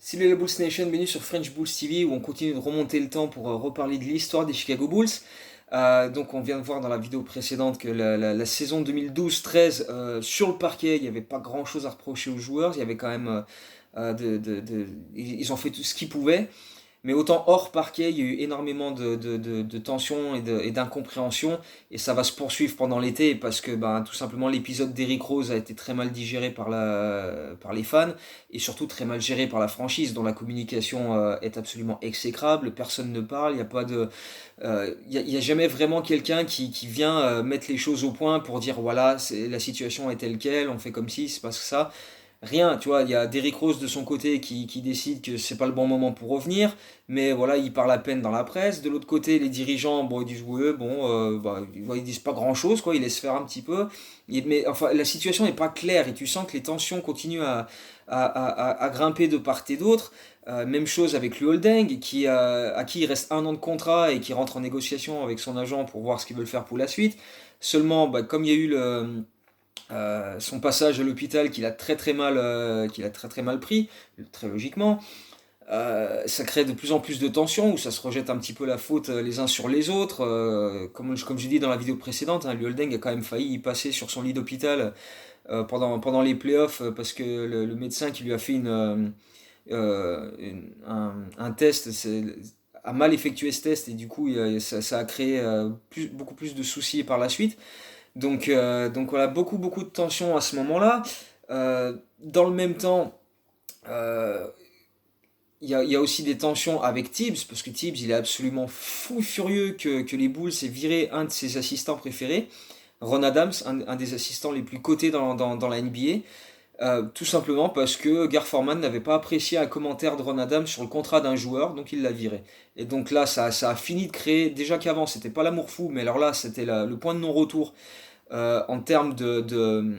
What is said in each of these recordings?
Salut la Bulls Nation, bienvenue sur French Bulls TV où on continue de remonter le temps pour reparler de l'histoire des Chicago Bulls. Donc on vient de voir dans la vidéo précédente que la saison 2012-13, sur le parquet, il n'y avait pas grand-chose à reprocher aux joueurs. Il y avait quand même, ils ont fait tout ce qu'ils pouvaient. Mais autant hors parquet, il y a eu énormément de tensions et d'incompréhension. Et ça va se poursuivre pendant l'été parce que tout simplement l'épisode d'Eric Rose a été très mal digéré par les fans et surtout très mal géré par la franchise dont la communication est absolument exécrable. Personne ne parle, il n'y a pas de, il y a jamais vraiment quelqu'un qui vient mettre les choses au point pour dire voilà, la situation est telle quelle, on fait comme si, c'est pas ça. Rien, tu vois, il y a Derrick Rose de son côté qui décide que c'est pas le bon moment pour revenir, mais voilà, il parle à peine dans la presse. De l'autre côté, les dirigeants, bon, ils disent ouais, bon, ils disent pas grand-chose, quoi, ils laissent faire un petit peu. Mais enfin, la situation n'est pas claire et tu sens que les tensions continuent à grimper de part et d'autre. Même chose avec Liu Holdeng, à qui il reste 1 an de contrat et qui rentre en négociation avec son agent pour voir ce qu'ils veulent faire pour la suite. Seulement, comme il y a eu son passage à l'hôpital qu'il a très très mal pris, très logiquement. Ça crée de plus en plus de tensions où ça se rejette un petit peu la faute les uns sur les autres. Comme j'ai dit dans la vidéo précédente, hein, Holding a quand même failli y passer sur son lit d'hôpital pendant les playoffs parce que le médecin qui lui a fait un test a mal effectué ce test et du coup ça a créé beaucoup plus de soucis par la suite. Donc voilà, beaucoup de tensions à ce moment-là. Dans le même temps, euh, il y a aussi des tensions avec Tibbs, parce que Tibbs, il est absolument fou furieux que les Bulls aient viré un de ses assistants préférés, Ron Adams, un des assistants les plus cotés dans la NBA, tout simplement parce que Gar Forman n'avait pas apprécié un commentaire de Ron Adams sur le contrat d'un joueur, donc il l'a viré. Et donc là, ça a fini de créer, déjà qu'avant, c'était pas l'amour fou, mais alors là, c'était le point de non-retour en termes de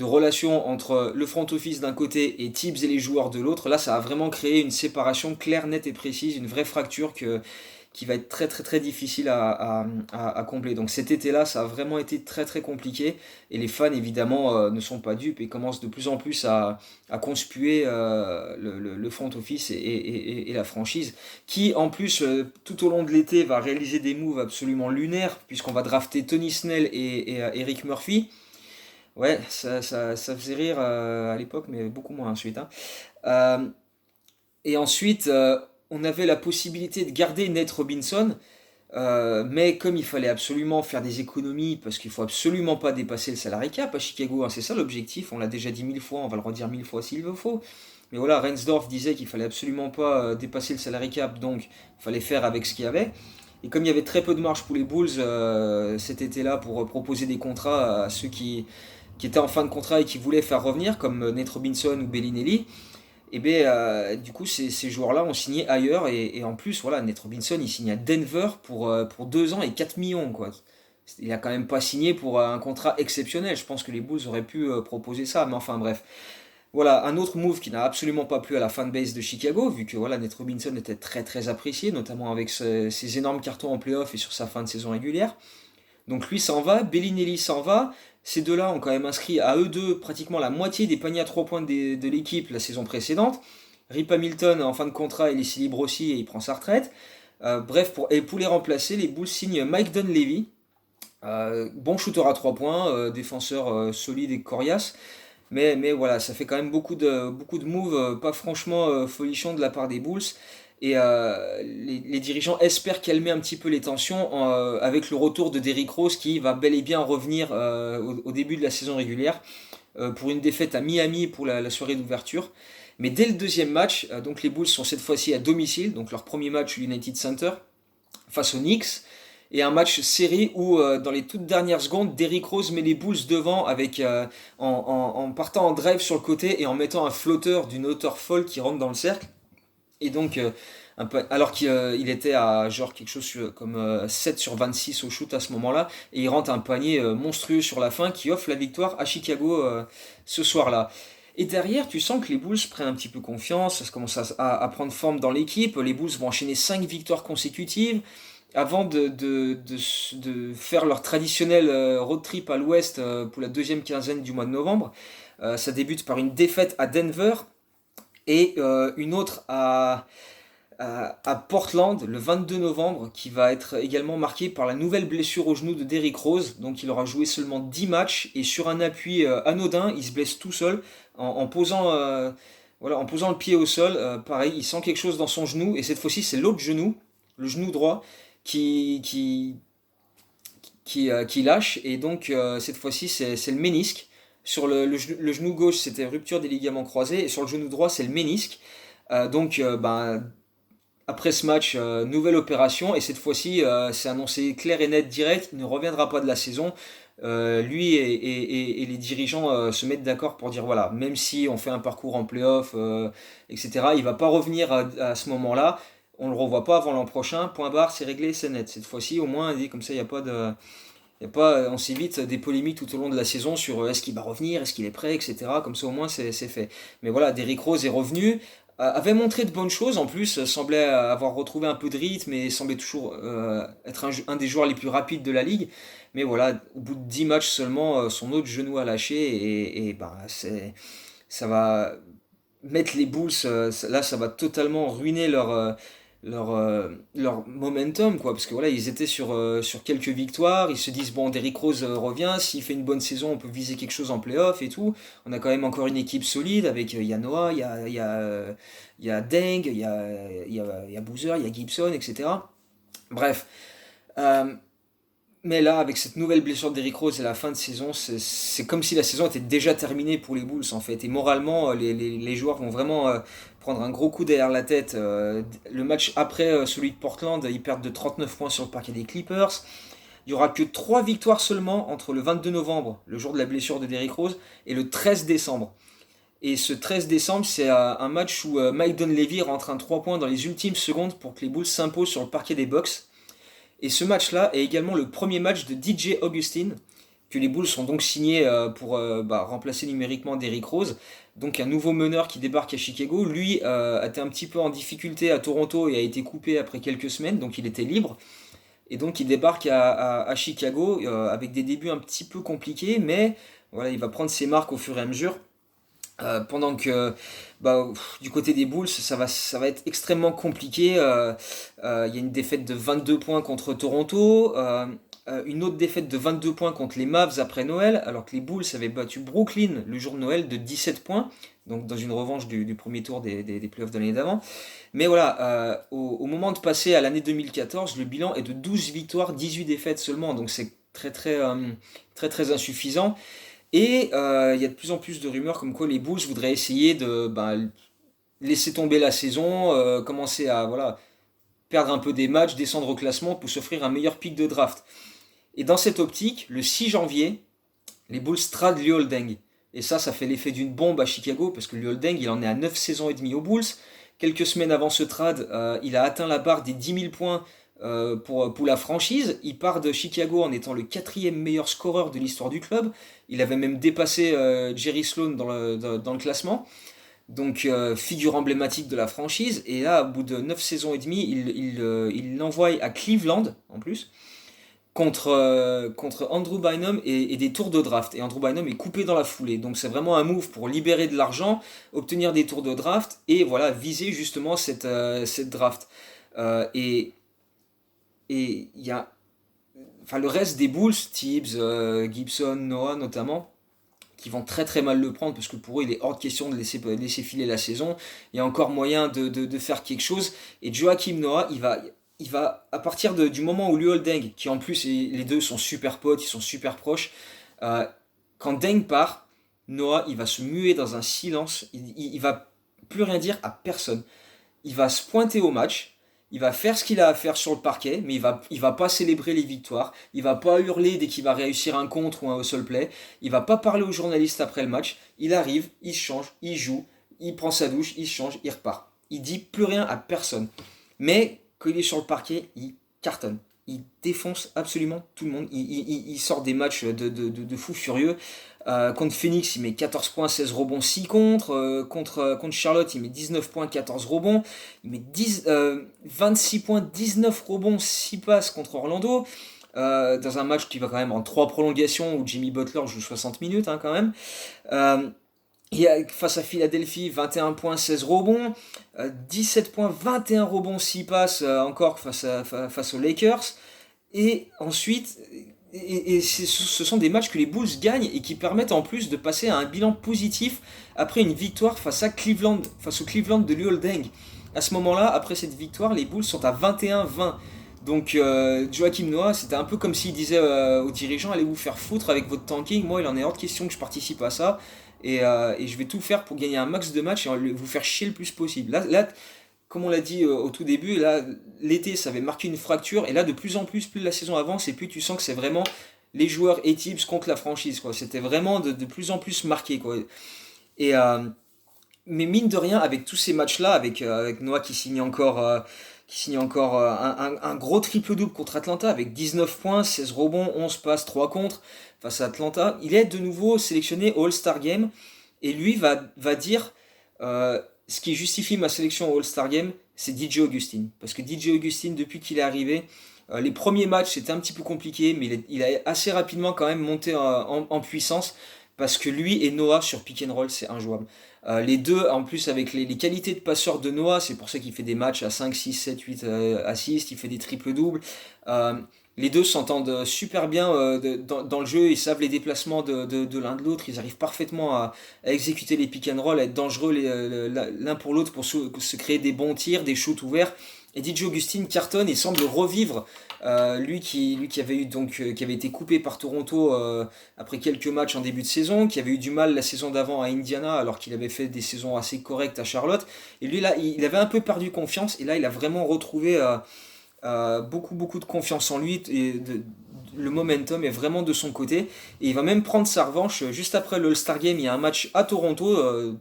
relation entre le front office d'un côté et Tibbs et les joueurs de l'autre. Là, ça a vraiment créé une séparation claire, nette et précise, une vraie fracture qui va être très très très difficile à combler. Donc cet été-là, ça a vraiment été très très compliqué et les fans évidemment ne sont pas dupes et commencent de plus en plus à conspuer le front office et la franchise qui en plus tout au long de l'été va réaliser des moves absolument lunaires puisqu'on va drafter Tony Snell et Eric Murphy. Ouais, ça faisait rire à l'époque, mais beaucoup moins ensuite, hein. Euh, et ensuite, on avait la possibilité de garder Nate Robinson, mais comme il fallait absolument faire des économies, parce qu'il faut absolument pas dépasser le salary cap à Chicago, hein, c'est ça l'objectif, on l'a déjà dit 1000 fois, on va le redire 1000 fois s'il le faut. Mais voilà, Reinsdorf disait qu'il fallait absolument pas dépasser le salary cap, donc il fallait faire avec ce qu'il y avait. Et comme il y avait très peu de marge pour les Bulls cet été-là pour proposer des contrats à ceux qui étaient en fin de contrat et qui voulaient faire revenir, comme Nate Robinson ou Bellinelli, et bien du coup ces joueurs-là ont signé ailleurs et en plus voilà Nate Robinson il signe à Denver pour 2 ans et 4 millions quoi. Il a quand même pas signé pour un contrat exceptionnel. Je pense que les Bulls auraient pu proposer ça, mais enfin bref. Voilà, un autre move qui n'a absolument pas plu à la fanbase de Chicago, vu que voilà, Nate Robinson était très très apprécié, notamment avec ses énormes cartons en playoff et sur sa fin de saison régulière. Donc lui s'en va, Bellinelli s'en va. Ces deux-là ont quand même inscrit à eux deux pratiquement la moitié des paniers à 3 points de l'équipe la saison précédente. Rip Hamilton en fin de contrat, il est si libre aussi et il prend sa retraite. Bref, pour les remplacer, les Bulls signent Mike Dunleavy, bon shooter à 3 points, défenseur solide et coriace. Mais voilà, ça fait quand même beaucoup de moves pas franchement folichons de la part des Bulls. Et les dirigeants espèrent calmer un petit peu les tensions avec le retour de Derrick Rose qui va bel et bien revenir au début de la saison régulière pour une défaite à Miami pour la soirée d'ouverture. Mais dès le deuxième match, donc les Bulls sont cette fois-ci à domicile, donc leur premier match au United Center face aux Knicks. Et un match serré où dans les toutes dernières secondes, Derrick Rose met les Bulls devant en partant en drive sur le côté et en mettant un flotteur d'une hauteur folle qui rentre dans le cercle. Et donc, alors qu'il était à genre quelque chose comme 7 sur 26 au shoot à ce moment-là, et il rentre un panier monstrueux sur la fin qui offre la victoire à Chicago ce soir-là. Et derrière, tu sens que les Bulls prennent un petit peu confiance, ça commence à prendre forme dans l'équipe, les Bulls vont enchaîner 5 victoires consécutives, avant de faire leur traditionnel road trip à l'ouest pour la deuxième quinzaine du mois de novembre. Ça débute par une défaite à Denver, et une autre à Portland le 22 novembre, qui va être également marquée par la nouvelle blessure au genou de Derrick Rose. Donc il aura joué seulement 10 matchs et sur un appui anodin, il se blesse tout seul en posant, voilà, en posant le pied au sol. Pareil, il sent quelque chose dans son genou et cette fois-ci c'est l'autre genou, le genou droit, qui, qui, qui lâche et donc cette fois-ci c'est le ménisque. Sur le genou gauche c'était rupture des ligaments croisés et sur le genou droit c'est le ménisque. Ben, après ce match, nouvelle opération, et cette fois-ci, c'est annoncé clair et net, direct, il ne reviendra pas de la saison. Lui et les dirigeants se mettent d'accord pour dire voilà, même si on fait un parcours en playoff, etc., il va pas revenir à ce moment-là. On le revoit pas avant l'an prochain. Point barre, c'est réglé, c'est net. Cette fois-ci, au moins, comme ça, il n'y a pas de, y a pas, on s'évite des polémiques tout au long de la saison sur est-ce qu'il va revenir, est-ce qu'il est prêt, etc. Comme ça, au moins, c'est fait. Mais voilà, Derrick Rose est revenu, avait montré de bonnes choses en plus, semblait avoir retrouvé un peu de rythme et semblait toujours être un des joueurs les plus rapides de la ligue. Mais voilà, au bout de 10 matchs seulement, son autre genou a lâché et ben, ça va mettre les Bulls, là, ça va totalement ruiner leur momentum, quoi. Parce que voilà, ils étaient sur quelques victoires. Ils se disent, bon, Derrick Rose revient. S'il fait une bonne saison, on peut viser quelque chose en playoff et tout. On a quand même encore une équipe solide avec il y a Noah, il y a Deng, il y a Boozer, il y a Gibson, etc. Bref. Euh, mais là, avec cette nouvelle blessure d'Eric Rose à la fin de saison, c'est comme si la saison était déjà terminée pour les Bulls en fait. Et moralement, les joueurs vont vraiment prendre un gros coup derrière la tête. Le match après celui de Portland, ils perdent de 39 points sur le parquet des Clippers. Il n'y aura que 3 victoires seulement entre le 22 novembre, le jour de la blessure de Derrick Rose, et le 13 décembre. Et ce 13 décembre, c'est un match où Mike Dunleavy rentre un 3 points dans les ultimes secondes pour que les Bulls s'imposent sur le parquet des Bucks. Et ce match-là est également le premier match de DJ Augustin, que les Bulls ont donc signé pour remplacer numériquement Derrick Rose. Donc un nouveau meneur qui débarque à Chicago. Lui a été un petit peu en difficulté à Toronto et a été coupé après quelques semaines, donc il était libre. Et donc il débarque à Chicago avec des débuts un petit peu compliqués, mais voilà, il va prendre ses marques au fur et à mesure. Pendant que du côté des Bulls, ça va être extrêmement compliqué. Il y a une défaite de 22 points contre Toronto, une autre défaite de 22 points contre les Mavs après Noël, alors que les Bulls avaient battu Brooklyn le jour de Noël de 17 points, donc dans une revanche du premier tour des playoffs de l'année d'avant. Mais voilà, au moment de passer à l'année 2014, le bilan est de 12 victoires, 18 défaites seulement, donc c'est très très insuffisant. Et il y a de plus en plus de rumeurs comme quoi les Bulls voudraient essayer de laisser tomber la saison, commencer à voilà, perdre un peu des matchs, descendre au classement pour s'offrir un meilleur pic de draft. Et dans cette optique, le 6 janvier, les Bulls tradent Liu Holding. Et ça fait l'effet d'une bombe à Chicago parce que Liu Holding, il en est à 9 saisons et demie aux Bulls. Quelques semaines avant ce trade, il a atteint la barre des 10 000 points pour la franchise. Il part de Chicago en étant le quatrième meilleur scoreur de l'histoire du club. Il avait même dépassé Jerry Sloan dans le classement. Donc figure emblématique de la franchise. Et là, au bout de 9 saisons et demie, il l'envoie à Cleveland en plus. Contre Andrew Bynum et des tours de draft. Et Andrew Bynum est coupé dans la foulée. Donc c'est vraiment un move pour libérer de l'argent, obtenir des tours de draft et voilà, viser justement cette draft. Euh, et et il y a enfin, le reste des Bulls, Tibbs, Gibson, Noah notamment, qui vont très très mal le prendre parce que pour eux il est hors de question de laisser filer la saison. Il y a encore moyen de faire quelque chose. Et Joachim Noah, il va à partir du moment où Luol Deng, qui en plus les deux sont super potes, ils sont super proches, euh, quand Deng part, Noah il va se muer dans un silence, il va plus rien dire à personne. Il va se pointer au match, il va faire ce qu'il a à faire sur le parquet, mais il va pas célébrer les victoires, il va pas hurler dès qu'il va réussir un contre ou un hustle play, il va pas parler aux journalistes après le match, il arrive, il se change, il joue, il prend sa douche, il se change, il repart. Il dit plus rien à personne. Mais quand il est sur le parquet, il cartonne. Il défonce absolument tout le monde. Il sort des matchs de fou furieux. Contre Phoenix, il met 14 points, 16 rebonds, 6 contre. Contre Charlotte, il met 19 points, 14 rebonds. Il met 26 points, 19 rebonds, 6 passes contre Orlando. Dans un match qui va quand même en 3 prolongations où Jimmy Butler joue 60 minutes quand même. Euh, Et face à Philadelphie, 21 points, 16 rebonds, 17 points, 21 rebonds, 6 passes encore face aux Lakers. Et ensuite, ce sont des matchs que les Bulls gagnent et qui permettent en plus de passer à un bilan positif après une victoire face au Cleveland de Luol Deng. À ce moment-là, après cette victoire, les Bulls sont à 21-20. Donc Joachim Noah, c'était un peu comme s'il disait aux dirigeants, allez vous faire foutre avec votre tanking, moi il en est hors de question que je participe à ça, et je vais tout faire pour gagner un max de matchs et vous faire chier le plus possible. Là, comme on l'a dit au tout début, là, l'été, ça avait marqué une fracture. Et là, de plus en plus, plus la saison avance, et plus tu sens que c'est vraiment les joueurs et Tibbs contre la franchise, quoi. C'était vraiment de plus en plus marqué, quoi. Et, mais mine de rien, avec tous ces matchs-là, avec Noah qui signe encore un gros triple-double contre Atlanta, avec 19 points, 16 rebonds, 11 passes, 3 contre, face à Atlanta, il est de nouveau sélectionné au All-Star Game. Et lui va dire euh, ce qui justifie ma sélection au All-Star Game, c'est DJ Augustin. Parce que DJ Augustin, depuis qu'il est arrivé, les premiers matchs c'était un petit peu compliqué, mais il a assez rapidement quand même monté en puissance. Parce que lui et Noah sur pick and roll, c'est injouable. Les deux, en plus, avec les qualités de passeur de Noah, c'est pour ça qu'il fait des matchs à 5 6 7 8 assists, il fait des triples-doubles. Euh, les deux s'entendent super bien dans le jeu, ils savent les déplacements de l'un de l'autre, ils arrivent parfaitement à exécuter les pick and roll, à être dangereux l'un pour l'autre pour se créer des bons tirs, des shoots ouverts. Et DJ Augustin cartonne et semble revivre lui qui avait eu qui avait été coupé par Toronto après quelques matchs en début de saison, qui avait eu du mal la saison d'avant à Indiana alors qu'il avait fait des saisons assez correctes à Charlotte. Et lui là, il avait un peu perdu confiance et là il a vraiment retrouvé beaucoup de confiance en lui et le momentum est vraiment de son côté et il va même prendre sa revanche juste après le All-Star Game. Il y a un match à Toronto,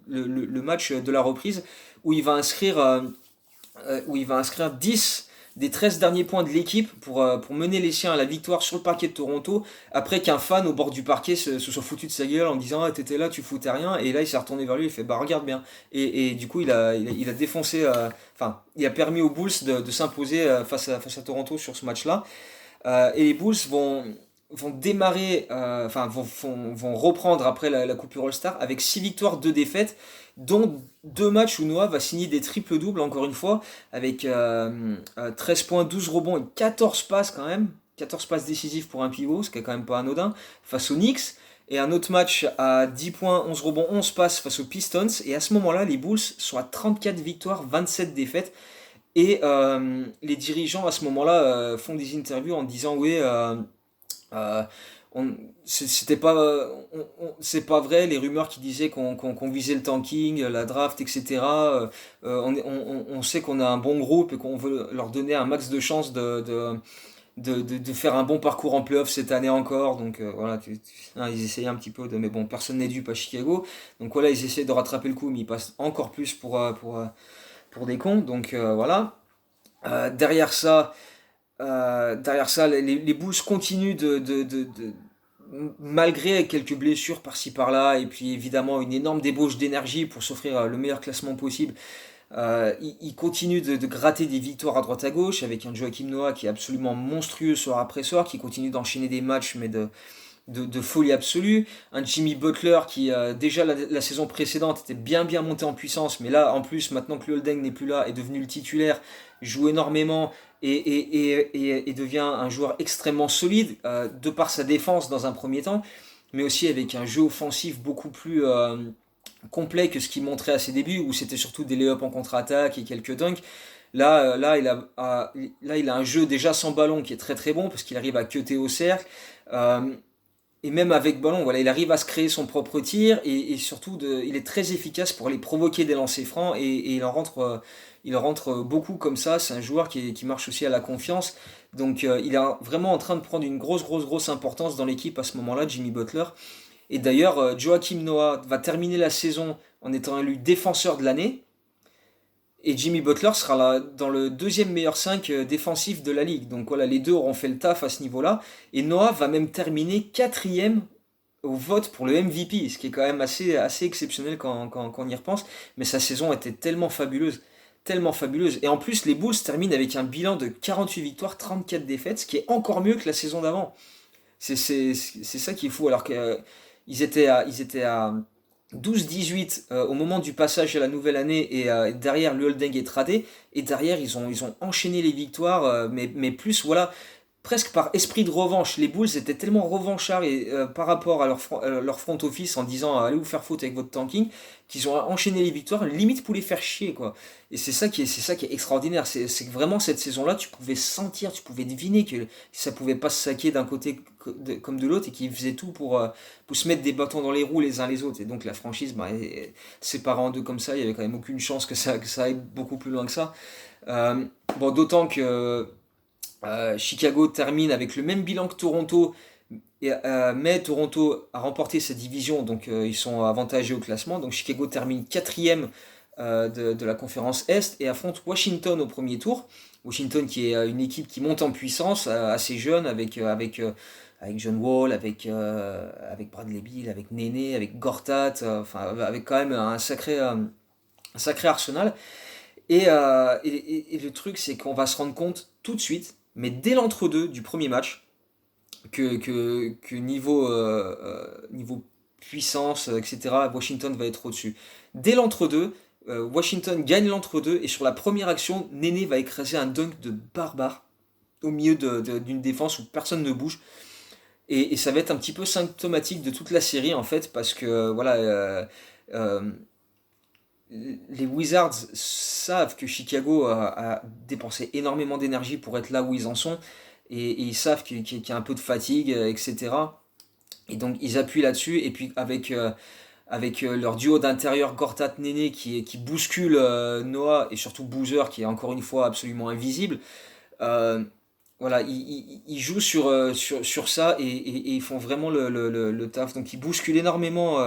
le match de la reprise où il va inscrire 10 des 13 derniers points de l'équipe pour mener les siens à la victoire sur le parquet de Toronto, après qu'un fan au bord du parquet se soit foutu de sa gueule en disant ah, t'étais là, tu foutais rien, et là il s'est retourné vers lui, il fait bah regarde bien. Et du coup il a défoncé, enfin il a permis aux Bulls de s'imposer face à Toronto sur ce match-là. Et les Bulls vont démarrer, vont reprendre après la coupure All-Star avec 6 victoires, 2 défaites, dont 2 matchs où Noah va signer des triples-doubles, encore une fois, avec 13 points, 12 rebonds et 14 passes quand même. 14 passes décisives pour un pivot, ce qui est quand même pas anodin, face aux Knicks. Et un autre match à 10 points, 11 rebonds, 11 passes face aux Pistons. Et à ce moment-là, les Bulls sont à 34 victoires, 27 défaites. Et les dirigeants à ce moment-là font des interviews en disant oui, euh, c'était pas, c'est pas vrai les rumeurs qui disaient qu'on visait le tanking, la draft, etc. On sait qu'on a un bon groupe et qu'on veut leur donner un max de chances de faire un bon parcours en playoff cette année encore. Donc voilà, ils essayaient un petit peu de. Mais bon, personne n'est dupe à Chicago. Donc voilà, ils essaient de rattraper le coup, mais ils passent encore plus pour des cons. Donc voilà. Derrière ça, les Bulls continuent malgré quelques blessures par-ci par-là, et puis évidemment une énorme débauche d'énergie pour s'offrir le meilleur classement possible. Ils continuent de gratter des victoires à droite à gauche avec un Joachim Noah qui est absolument monstrueux soir après soir, qui continue d'enchaîner des matchs mais de folie absolue. Un Jimmy Butler qui, déjà la saison précédente, était bien monté en puissance, mais là, en plus, maintenant que Luol Deng n'est plus là, est devenu le titulaire, joue énormément et devient un joueur extrêmement solide, de par sa défense dans un premier temps, mais aussi avec un jeu offensif beaucoup plus complet que ce qu'il montrait à ses débuts, où c'était surtout des lay-ups en contre-attaque et quelques dunks. Là, il a un jeu déjà sans ballon qui est très bon, parce qu'il arrive à cutter au cercle. Euh, et même avec ballon, voilà, il arrive à se créer son propre tir et surtout il est très efficace pour aller provoquer des lancers francs et il en rentre beaucoup comme ça. C'est un joueur qui marche aussi à la confiance. Donc il est vraiment en train de prendre une grosse importance dans l'équipe à ce moment-là, Jimmy Butler. Et d'ailleurs, Joachim Noah va terminer la saison en étant élu défenseur de l'année. Et Jimmy Butler sera là dans le deuxième meilleur 5 défensif de la ligue. Donc voilà, les deux auront fait le taf à ce niveau-là. Et Noah va même terminer quatrième au vote pour le MVP, ce qui est quand même assez exceptionnel quand on y repense. Mais sa saison était tellement fabuleuse. Tellement fabuleuse. Et en plus, les Bulls terminent avec un bilan de 48 victoires, 34 défaites, ce qui est encore mieux que la saison d'avant. C'est ça qui est fou. Alors qu'ils étaient à 12-18 au moment du passage à la nouvelle année et derrière le holding est tradé et derrière ils ont enchaîné les victoires mais plus voilà presque par esprit de revanche. Les Bulls étaient tellement revanchards par rapport à leur front office en disant allez vous faire foutre avec votre tanking qu'ils ont enchaîné les victoires limite pour les faire chier quoi. Et c'est ça qui est extraordinaire. C'est que vraiment cette saison-là tu pouvais sentir, tu pouvais deviner que ça pouvait pas se saquer d'un côté comme de l'autre et qu'ils faisaient tout pour se mettre des bâtons dans les roues les uns les autres. Et donc la franchise séparée en deux comme ça, il y avait quand même aucune chance que ça aille beaucoup plus loin que ça. Euh, bon, d'autant que Chicago termine avec le même bilan que Toronto, mais Toronto a remporté sa division, donc ils sont avantagés au classement. Donc Chicago termine quatrième de la conférence Est et affronte Washington au premier tour. Washington qui est une équipe qui monte en puissance, assez jeune, avec John Wall, avec Bradley Beal, avec Nene, avec Gortat, enfin avec quand même un sacré arsenal. Et le truc, c'est qu'on va se rendre compte tout de suite, mais dès l'entre-deux du premier match, que niveau puissance, etc., Washington va être au-dessus. Dès l'entre-deux, Washington gagne l'entre-deux, et sur la première action, Nene va écraser un dunk de barbare au milieu d'une défense où personne ne bouge. Et ça va être un petit peu symptomatique de toute la série, en fait, parce que, voilà, euh, les Wizards savent que Chicago a dépensé énormément d'énergie pour être là où ils en sont, et ils savent qu'il y a un peu de fatigue, etc. Et donc ils appuient là-dessus, et puis avec leur duo d'intérieur Gortat-Néné qui bouscule Noah, et surtout Boozer qui est encore une fois absolument invisible, euh, voilà, ils jouent sur ça, et ils font vraiment le taf. Donc ils bousculent énormément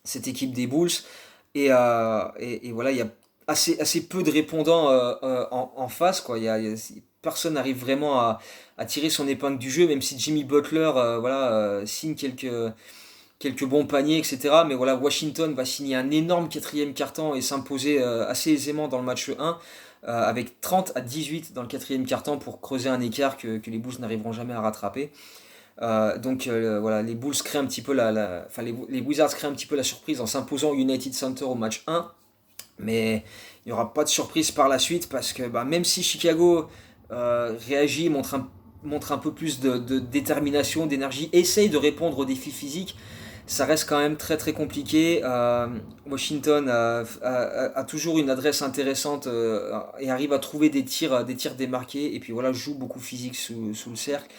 cette équipe des Bulls. Et voilà, il y a assez peu de répondants en face, quoi. Personne n'arrive vraiment à tirer son épingle du jeu, même si Jimmy Butler voilà, signe quelques bons paniers, etc. Mais voilà, Washington va signer un énorme quatrième quart-temps et s'imposer assez aisément dans le match 1, avec 30-18 dans le quatrième quart-temps pour creuser un écart que les Bulls n'arriveront jamais à rattraper. Donc voilà, les Bulls créent un petit peu enfin les Wizards créent un petit peu la surprise en s'imposant au United Center au match 1, mais il n'y aura pas de surprise par la suite parce que même si Chicago réagit, montre un peu plus de détermination, d'énergie, essaye de répondre aux défis physiques, ça reste quand même très très compliqué. Washington a toujours une adresse intéressante et arrive à trouver des tirs démarqués, et puis voilà, joue beaucoup physique sous le cercle.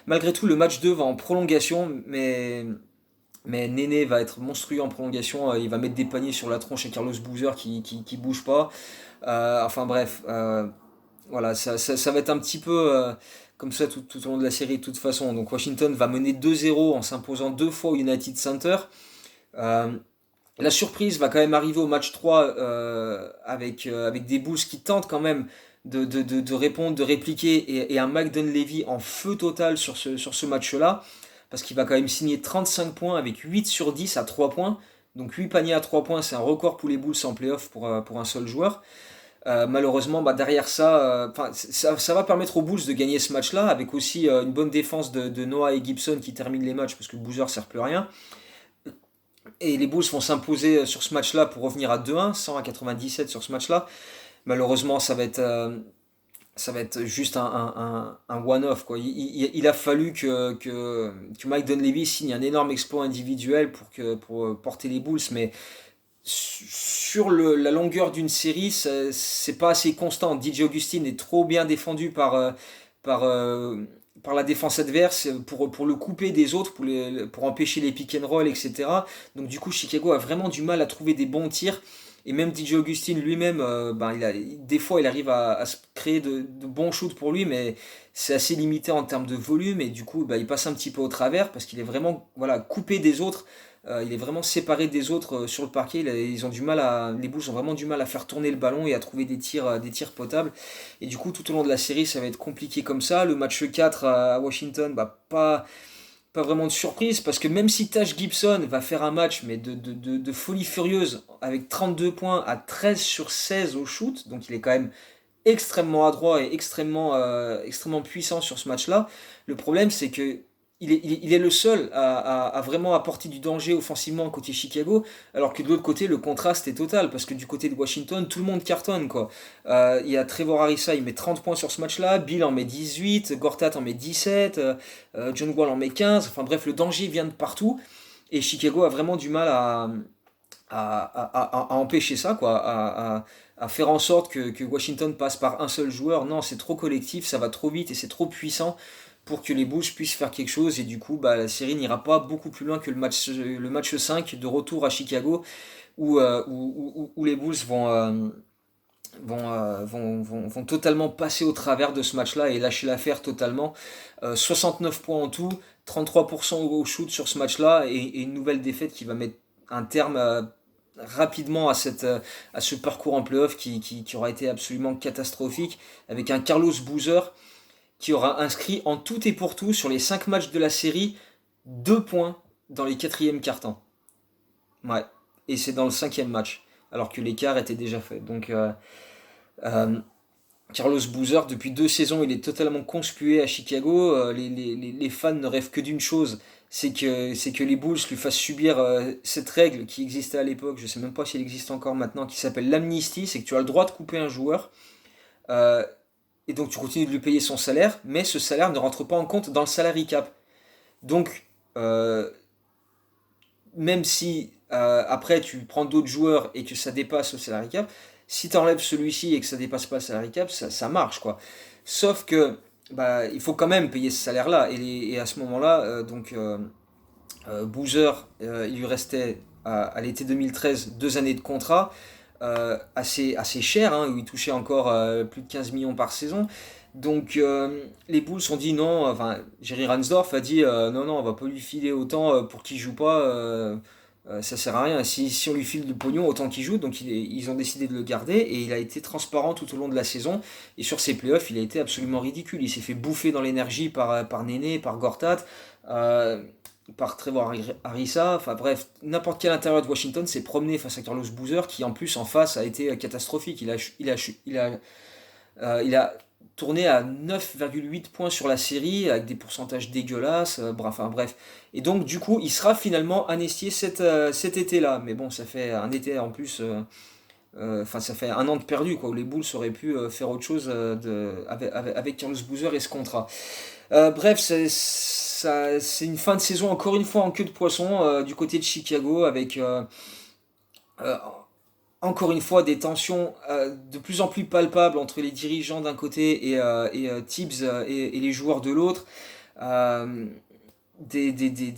Malgré tout, le match 2 va en prolongation, mais Néné va être monstrueux en prolongation. Il va mettre des paniers sur la tronche à Carlos Boozer qui bouge pas. Enfin bref, voilà, ça va être un petit peu comme ça tout au long de la série de toute façon. Donc Washington va mener 2-0 en s'imposant deux fois au United Center. Euh, la surprise va quand même arriver au match 3 avec des Bulls qui tentent quand même de répondre, de répliquer, et un Mike Dunleavy en feu total sur ce match-là, parce qu'il va quand même signer 35 points avec 8 sur 10 à 3 points. Donc 8 paniers à 3 points, c'est un record pour les Bulls en playoff pour un seul joueur. Malheureusement, derrière ça, ça va permettre aux Bulls de gagner ce match-là, avec aussi une bonne défense de Noah et Gibson qui terminent les matchs, parce que Boozer sert plus à rien. Et les Bulls vont s'imposer sur ce match-là pour revenir à 2-1, 100-97 sur ce match-là. Malheureusement, ça va être juste un one-off, quoi. Il a fallu que Mike Dunleavy signe un énorme exploit individuel pour porter les Bulls, mais sur la longueur d'une série, c'est pas assez constant. DJ Augustin est trop bien défendu par, euh, par la défense adverse pour le couper des autres, pour empêcher les pick and roll, etc. Donc du coup, Chicago a vraiment du mal à trouver des bons tirs. Et même DJ Augustin lui-même, des fois, il arrive à se créer de bons shoots pour lui, mais c'est assez limité en termes de volume. Et du coup, il passe un petit peu au travers parce qu'il est vraiment voilà, coupé des autres. Il est vraiment séparé des autres sur le parquet. Les Bulls ont vraiment du mal à faire tourner le ballon et à trouver des tirs potables. Et du coup, tout au long de la série, ça va être compliqué comme ça. Le match 4 à Washington, pas vraiment de surprise, parce que même si Taj Gibson va faire un match mais de folie furieuse avec 32 points à 13 sur 16 au shoot, donc il est quand même extrêmement adroit et extrêmement puissant sur ce match-là. Le problème, c'est que il est le seul à vraiment apporter du danger offensivement côté Chicago, alors que de l'autre côté, le contraste est total, parce que du côté de Washington, tout le monde cartonne, quoi. Il y a Trevor Ariza, il met 30 points sur ce match-là, Bill en met 18, Gortat en met 17, John Wall en met 15, enfin bref, le danger vient de partout, et Chicago a vraiment du mal à empêcher ça, quoi, à faire en sorte que Washington passe par un seul joueur. Non, c'est trop collectif, ça va trop vite et c'est trop puissant pour que les Bulls puissent faire quelque chose. Et du coup, bah, la série n'ira pas beaucoup plus loin que le match 5 de retour à Chicago où les Bulls vont totalement passer au travers de ce match-là et lâcher l'affaire totalement. 69 points en tout, 33% au shoot sur ce match-là et une nouvelle défaite qui va mettre un terme rapidement à ce parcours en playoff qui aura été absolument catastrophique avec un Carlos Boozer qui aura inscrit en tout et pour tout sur les 5 matchs de la série 2 points dans les quatrièmes quart-temps. Ouais, et c'est dans le cinquième match, alors que l'écart était déjà fait. Donc euh, Carlos Boozer, depuis 2 saisons, il est totalement conspué à Chicago. Les fans ne rêvent que d'une chose, c'est que les Bulls lui fassent subir cette règle qui existait à l'époque, je sais même pas si elle existe encore maintenant, qui s'appelle l'amnistie, c'est que tu as le droit de couper un joueur, euh, et donc tu continues de lui payer son salaire, mais ce salaire ne rentre pas en compte dans le salary cap. Donc, même si après tu prends d'autres joueurs et que ça dépasse le salary cap, si tu enlèves celui-ci et que ça dépasse pas le salary cap, ça marche quoi. Sauf que bah, il faut quand même payer ce salaire-là et à ce moment-là, Boozer, il lui restait à l'été 2013 2 années de contrat assez cher, hein, où il touchait encore plus de 15 millions par saison. Donc les Bulls ont dit non, enfin Jerry Reinsdorf a dit non, non, on va pas lui filer autant pour qu'il joue pas, ça sert à rien. Si on lui file du pognon, autant qu'il joue. Donc ils ont décidé de le garder et il a été transparent tout au long de la saison. Et sur ses playoffs, il a été absolument ridicule. Il s'est fait bouffer dans l'énergie par Néné, par Gortat. Euh, par Trevor Ariza, enfin bref, n'importe quel intérieur de Washington s'est promené face à Carlos Boozer qui en plus en face a été catastrophique. Il a tourné à 9,8 points sur la série avec des pourcentages dégueulasses, bref. Et donc du coup il sera finalement amnistié cet été-là. Mais bon, ça fait un été en plus, enfin ça fait un an de perdu quoi, où les Bulls auraient pu faire autre chose avec Carlos Boozer et ce contrat. Bref, c'est une fin de saison encore une fois en queue de poisson du côté de Chicago avec euh, encore une fois des tensions de plus en plus palpables entre les dirigeants d'un côté et Tibbs et les joueurs de l'autre. Euh, des, des, des,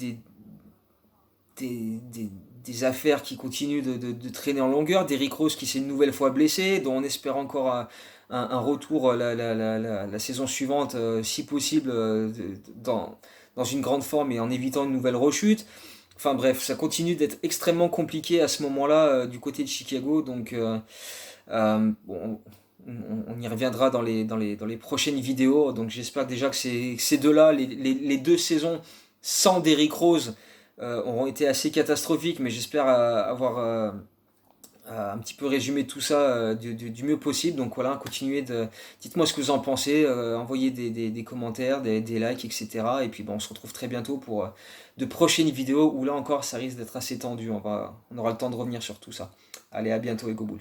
des, des affaires qui continuent de traîner en longueur. Derrick Rose qui s'est une nouvelle fois blessé, dont on espère encore un retour la saison suivante, si possible, dans une grande forme et en évitant une nouvelle rechute. Enfin bref, ça continue d'être extrêmement compliqué à ce moment-là du côté de Chicago. Donc bon, on y reviendra dans les prochaines vidéos. Donc j'espère déjà que ces deux-là, les 2 saisons sans Derrick Rose, auront été assez catastrophiques. Mais j'espère avoir un petit peu résumé tout ça du mieux possible. Donc voilà, continuez de... Dites-moi ce que vous en pensez, envoyez des commentaires, des likes, etc. Et puis bon, on se retrouve très bientôt pour de prochaines vidéos où là encore ça risque d'être assez tendu. On aura le temps de revenir sur tout ça. Allez, à bientôt et go Bulls.